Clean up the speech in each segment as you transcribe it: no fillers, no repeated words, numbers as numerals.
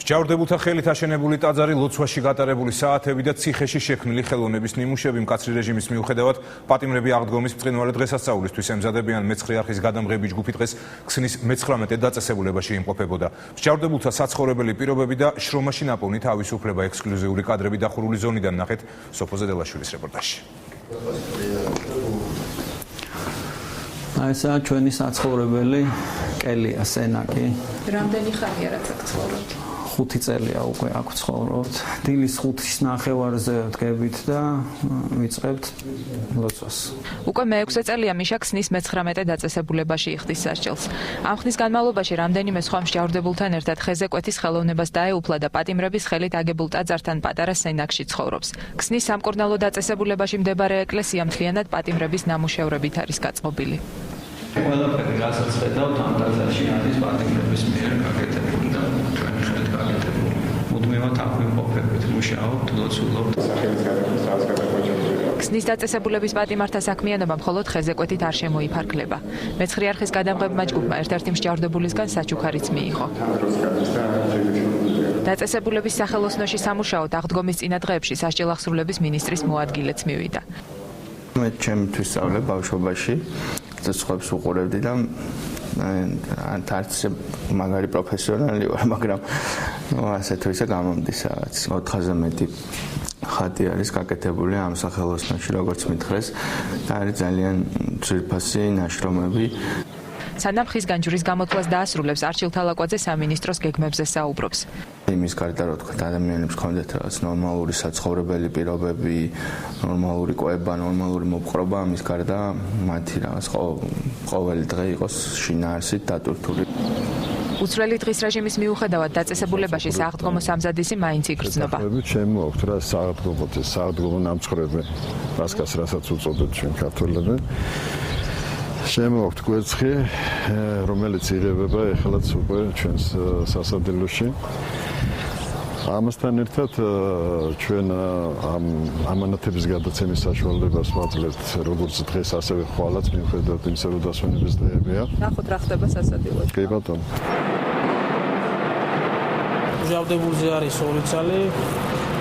მსჯავრდებულთა ხელით აშენებული ტაძარი, ლოცვაში გატარებული საათები და ციხეში შექმნილი ხელოვნების ნიმუშები მკაცრი რეჟიმის მიუხედავად პატიმრები აღდგომის ბრწყინვალე დღესასწაულისთვის ემზადებიან. მეცხრე არხის გადამღები ჯგუფი დღეს ქსნის 19 დაწესებულებაში იმყოფებოდა. მსჯავრდებულთა საცხოვრებელი პირობები და შრომაში ნაპოვნი თავისუფლება. ექსკლუზიური კადრები დახურული ზონიდან ნახეთ სოფო ზედელაშვილის რეპორტაჟში. ესაა ჩვენი საცხოვრებელი კელია სენაკი. რამდენი ხანია რაც აქ ცხოვრობთ? 5 წელია უკვე აქ ვცხოვრობთ. დილის 5-ის ნახევარზე ვდგებით და ვიწყებთ ლოცვას. უკვე მე-6 წელია მიშა ქსნის 19 დაწესებულებაში იხდის სასჯელს. ამ ხნის განმავლობაში რამდენიმე სხვა მსჯავრდებულთან ერთად ხეზე კვეთის ხელოვნებას დაეუფლა და პატიმრების ხელით აგებულ ტაძართან პატარა სენაკში ცხოვრობს. ქსნის სამკურნალო დაწესებულებაში მდებარე ეკლესია მთლიანად პატიმრების ნამუშევრებით არის გაწყობილი. ყველაფერი, რასაც ხედავთ, ამ ტაძარში არის პატიმრების მიერ გაკეთებული და ჩვენი ხელით გაკეთებული. მუდმივად აქ ვიმყოფებით, მუშაობთ, ლოცულობთ. ქსნის დაწესებულების პატიმართა საქმიანობა მხოლოდ ხეზე კვეთით არ შემოიფარგლება. მეცხრე არხის გადამღებმა ჯგუფმა ერთ-ერთი მსჯავრდებულისგან საჩუქარიც მიიღო. დაწესებულების სახელოსნოში სამუშაოდ აღდგომის წინა დღეებში სასჯელ აღსრულების მინისტრის მოადგილეც მივიდა. მე ჩემთვის სწავლე ბავშვობაში სხვებს უყურებდი და არც მაგარი პროფესიონალი ვარ, მაგრამ ასე თუ ისე გამომდის რაღაც 4-ზე მეტი ხატი არის გაკეთებული ამ სახელოსნოში, როგორც მითხრეს და არის ძალიან ძვირფასი ნაშრომები. სანამ ხის განჯვრის გამოთვლას დაასრულებს, არჩილ თალაკვაძე სამინისტროს გეგმებზე საუბრობს. იმის გარდა რა თქვა, ადამიანებს ჰქონდეთ რაღაც ნორმალური საცხოვრებელი პირობები, ნორმალური კვება, ნორმალური მოპყრობა, ამის გარდა მათი რაღაც ყოველი დღე იყოს შინაარსით დატვირთული. უცვლელი დღის რეჟიმის მიუხედავად დაწესებულებაში სააღდგომო სამზადისი მაინც იგრძნობა. შემოაქვთ რა სააღდგომო ნამცხრები, რასაც უწოდებთ ჩვენ ქართველები. შემოაქვთ კვერცხი, რომელიც იღებება ეხლაც უკვე ჩვენს სასადილოში. ამასთან ერთად ჩვენ ამ ამანათების გადაცემის საშუალებას ვაძლევთ როგორც დღეს, ასევე ხვალაც, მიუხედავად იმისა, რომ დასვენების დღეებია. ნახოთ რა ხდება სასადილოში. კი ბატონო. მსჯავრდებულზე არის 2 წელი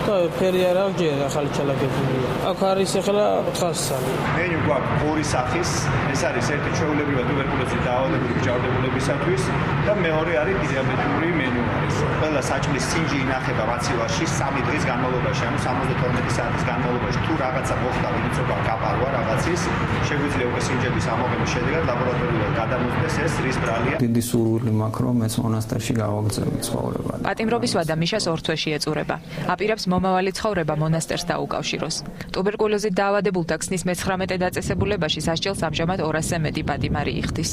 და ფერი არ აღჯერა, ახალი ჩალაგებულია. აქ არის ახლა 400 წელი. მენიუ გვაქვს 2 სახის, ეს არის ერთი ჩვეულებრივად ტუბერკულოზით დაავადებული მსჯავრდებულებისათვის და მეორე არის დიაბეტური მენიუ არის. ყველა საჭმლის სინჯი ინახება მაცივარში 3 დღის განმავლობაში, ანუ 72 საათის განმავლობაში. თუ რაღაცა მოხდა, ვინცობა გაპარვა რაღაცის, შეგვიძლია უკვე სინჯების ამოღების შედეგად ლაბორატორიულად გადამოხდეს ეს რის ბრალია. დიდი სურვილი მაქვს, რომ ეს მონასტერში გავაგრძელოთ ცხოვრება. პატიმრობის ვადა მიშას 2 თვეში ეწურება. აპირებს მომავალი ცხოვრება მონასტერს დაუკავშიროს. ტუბერკულოზით დაავადებულთა ქსნის 19 დაწესებულებაში სასჯელს ამჟამად 200-ზე მეტი პატიმარი იხდის.